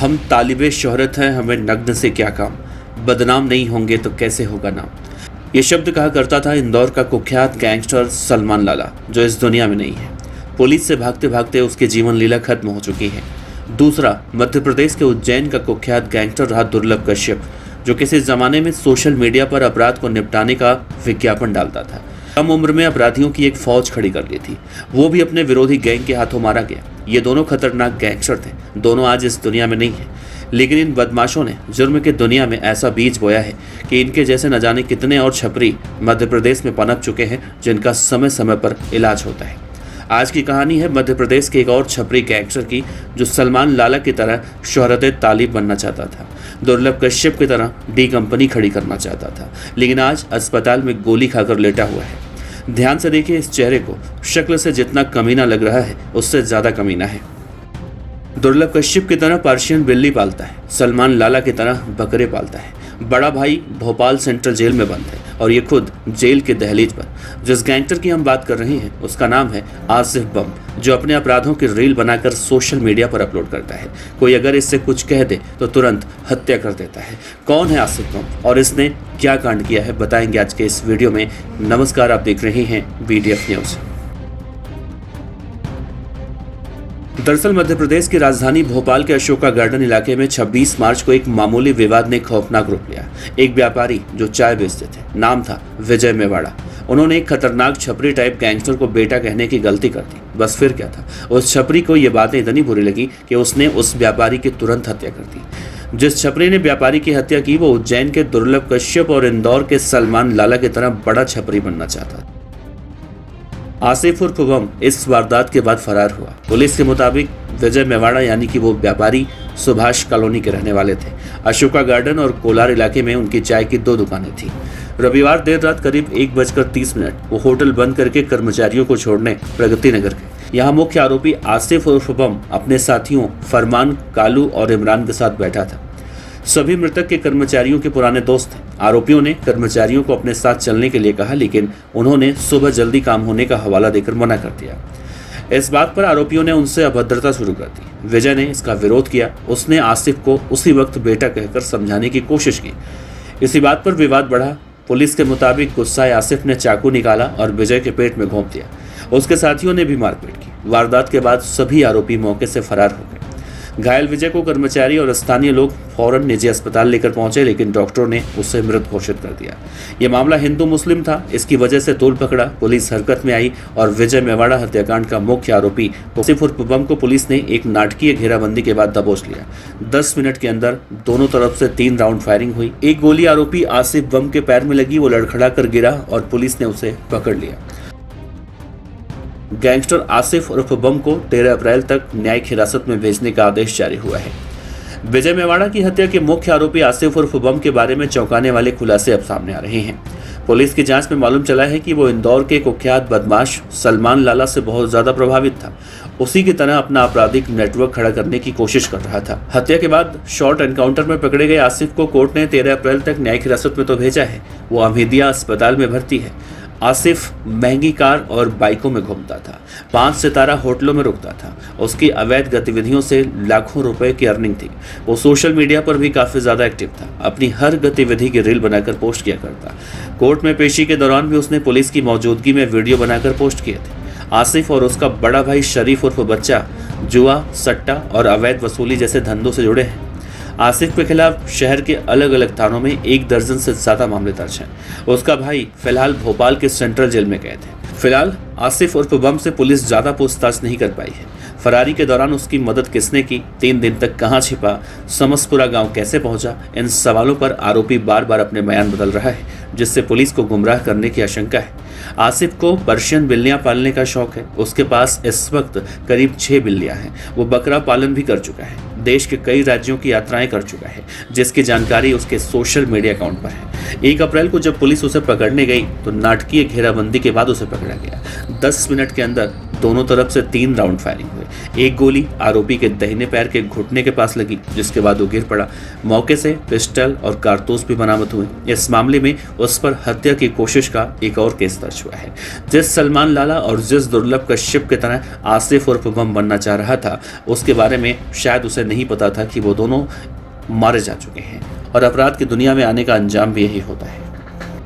हम तालिबे शोहरत हैं, हमें नग्न से क्या काम, बदनाम नहीं होंगे तो कैसे होगा नाम। ये शब्द कहा करता था इंदौर का कुख्यात गैंगस्टर सलमान लाला, जो इस दुनिया में नहीं है। पुलिस से भागते भागते उसकी जीवन लीला खत्म हो चुकी है। दूसरा, मध्य प्रदेश के उज्जैन का कुख्यात गैंगस्टर रहा दुर्लभ कश्यप, जो किसी जमाने में सोशल मीडिया पर अपराध को निपटाने का विज्ञापन डालता था। कम उम्र में अपराधियों की एक फौज खड़ी कर ली थी, वो भी अपने विरोधी गैंग के हाथों मारा गया। ये दोनों खतरनाक गैंगस्टर थे, दोनों आज इस दुनिया में नहीं है, लेकिन इन बदमाशों ने जुर्म की दुनिया में ऐसा बीज बोया है कि इनके जैसे न जाने कितने और छपरी मध्य प्रदेश में पनप चुके हैं, जिनका समय समय पर इलाज होता है। आज की कहानी है मध्य प्रदेश के एक और छपरी गैंगस्टर की, जो सलमान लाला की तरह शोहरत तालिब बनना चाहता था, दुर्लभ कश्यप की तरह डी कंपनी खड़ी करना चाहता था, लेकिन आज अस्पताल में गोली खाकर लेटा हुआ है। ध्यान से देखिए इस चेहरे को, शक्ल से जितना कमीना लग रहा है उससे ज्यादा कमीना है। दुर्लभ कश्यप की तरह पर्शियन बिल्ली पालता है, सलमान लाला की तरह बकरे पालता है। बड़ा भाई भोपाल सेंट्रल जेल में बंद है और ये खुद जेल के दहलीज पर। जिस गैंगस्टर की हम बात कर रहे हैं उसका नाम है आसिफ बम, जो अपने अपराधों की रील बनाकर सोशल मीडिया पर अपलोड करता है। कोई अगर इससे कुछ कह दे तो तुरंत हत्या कर देता है। कौन है आसिफ बम और इसने क्या कांड किया है, बताएंगे आज के इस वीडियो में। नमस्कार, आप देख रहे हैं BDF न्यूज। दरअसल मध्य प्रदेश की राजधानी भोपाल के अशोका गार्डन इलाके में 26 मार्च को एक मामूली विवाद ने खौफनाक रूप लिया। एक व्यापारी जो चाय बेचते थे, नाम था विजय मेवाड़ा, उन्होंने एक खतरनाक छपरी टाइप गैंगस्टर को बेटा कहने की गलती कर दी। बस फिर क्या था, उस छपरी को ये बातें इतनी बुरी लगी कि उसने उस व्यापारी की तुरंत हत्या कर दी। जिस छपरी ने व्यापारी की हत्या की वो उज्जैन के दुर्लभ कश्यप और इंदौर के सलमान लाला की तरह बड़ा छपरी बनना चाहता था। आसिफ उर्फ बम इस वारदात के बाद फरार हुआ। पुलिस के मुताबिक विजय मेवाड़ा यानी कि वो व्यापारी सुभाष कॉलोनी के रहने वाले थे। अशोका गार्डन और कोलार इलाके में उनकी चाय की 2 दुकानें थीं। रविवार देर रात करीब 1:30 वो होटल बंद करके कर्मचारियों को छोड़ने प्रगति नगर गए। यहाँ मुख्य आरोपी आसिफ उर्फ बम अपने साथियों फरमान, कालू और इमरान के साथ बैठा था। सभी मृतक के कर्मचारियों के पुराने दोस्त थे। आरोपियों ने कर्मचारियों को अपने साथ चलने के लिए कहा, लेकिन उन्होंने सुबह जल्दी काम होने का हवाला देकर मना कर दिया। इस बात पर आरोपियों ने उनसे अभद्रता शुरू कर दी। विजय ने इसका विरोध किया। उसने आसिफ को उसी वक्त बेटा कहकर समझाने की कोशिश की। इसी बात पर विवाद बढ़ा। पुलिस के मुताबिक गुस्साए आसिफ ने चाकू निकाला और विजय के पेट में घोंप दिया। उसके साथियों ने भी मारपीट की। वारदात के बाद सभी आरोपी मौके से फरार हो गए। घायल विजय को कर्मचारी और स्थानीय लोग फौरन निजी अस्पताल लेकर पहुंचे, लेकिन डॉक्टरों ने उसे मृत घोषित कर दिया। यह मामला हिंदू मुस्लिम था, इसकी वजह से तूल पकड़ा। पुलिस हरकत में आई और विजय मेवाड़ा हत्याकांड का मुख्य आरोपी आसिफ उर्फ बम को पुलिस ने एक नाटकीय घेराबंदी के बाद दबोच लिया। 10 मिनट के अंदर दोनों तरफ से 3 राउंड फायरिंग हुई। एक गोली आरोपी आसिफ बम के पैर में लगी, वो लड़खड़ा कर गिरा और पुलिस ने उसे पकड़ लिया। गैंगस्टर आसिफ उर्फ बम को 13 अप्रैल तक न्यायिक हिरासत में भेजने का आदेश जारी हुआ है। विजय मेवाड़ा की हत्या के मुख्य आरोपी आसिफ उर्फ बम के बारे में चौंकाने वाले खुलासे अब सामने आ रहे हैं। पुलिस की जांच में मालूम चला है कि वो इंदौर के कुख्यात बदमाश सलमान लाला से बहुत ज्यादा प्रभावित था। उसी की तरह अपना आपराधिक नेटवर्क खड़ा करने की कोशिश कर रहा था। हत्या के बाद शॉर्ट एनकाउंटर में पकड़े गए आसिफ को कोर्ट ने 13 अप्रैल तक न्यायिक हिरासत में तो भेजा है, वो अमेदिया अस्पताल में भर्ती है। आसिफ महंगी कार और बाइकों में घूमता था, 5 सितारा होटलों में रुकता था। उसकी अवैध गतिविधियों से लाखों रुपए की अर्निंग थी। वो सोशल मीडिया पर भी काफी ज्यादा एक्टिव था, अपनी हर गतिविधि की रील बनाकर पोस्ट किया करता। कोर्ट में पेशी के दौरान भी उसने पुलिस की मौजूदगी में वीडियो बनाकर पोस्ट किए थे। आसिफ और उसका बड़ा भाई शरीफ उर्फ बच्चा जुआ, सट्टा और अवैध वसूली जैसे धंधों से जुड़े हैं। आसिफ के खिलाफ शहर के अलग अलग थानों में 1 दर्जन से ज्यादा मामले दर्ज हैं। उसका भाई फिलहाल भोपाल के सेंट्रल जेल में कैद है। फिलहाल आसिफ उर्फ बम से पुलिस ज्यादा पूछताछ नहीं कर पाई है। फरारी के दौरान उसकी मदद किसने की, 3 दिन तक कहां छिपा, समसपुरा गांव कैसे पहुंचा, इन सवालों पर आरोपी बार बार अपने बयान बदल रहा है, जिससे पुलिस को गुमराह करने की आशंका है। आसिफ को पर्शियन बिल्लियां पालने का शौक है। उसके पास इस वक्त करीब 6 बिल्लियां हैं। वो बकरा पालन भी कर चुका है। देश के कई राज्यों की यात्राएं कर चुका है, जिसकी जानकारी उसके सोशल मीडिया अकाउंट पर है। 1 अप्रैल को जब पुलिस उसे पकड़ने गई तो नाटकीय घेराबंदी के बाद उसे पकड़ा गया। 10 मिनट के अंदर दोनों तरफ से 3 राउंड फायरिंग हुई। एक गोली आरोपी के दाहिने पैर के घुटने के पास लगी, जिसके बाद वो गिर पड़ा। मौके से पिस्टल और कारतूस भी बरामद हुए। इस मामले में उस पर हत्या की कोशिश का एक और केस दर्ज हुआ है। जिस सलमान लाला और जिस दुर्लभ कश्यप की तरह आसिफ उर्फ बम बनना चाह रहा था, उसके बारे में शायद उसे नहीं पता था कि वो दोनों मारे जा चुके हैं और अपराध की दुनिया में आने का अंजाम भी यही होता है।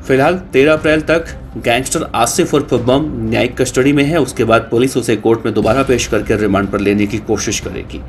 फिलहाल 13 अप्रैल तक गैंगस्टर आसिफ उर्फ बम न्यायिक कस्टडी में है। उसके बाद पुलिस उसे कोर्ट में दोबारा पेश करके रिमांड पर लेने की कोशिश करेगी।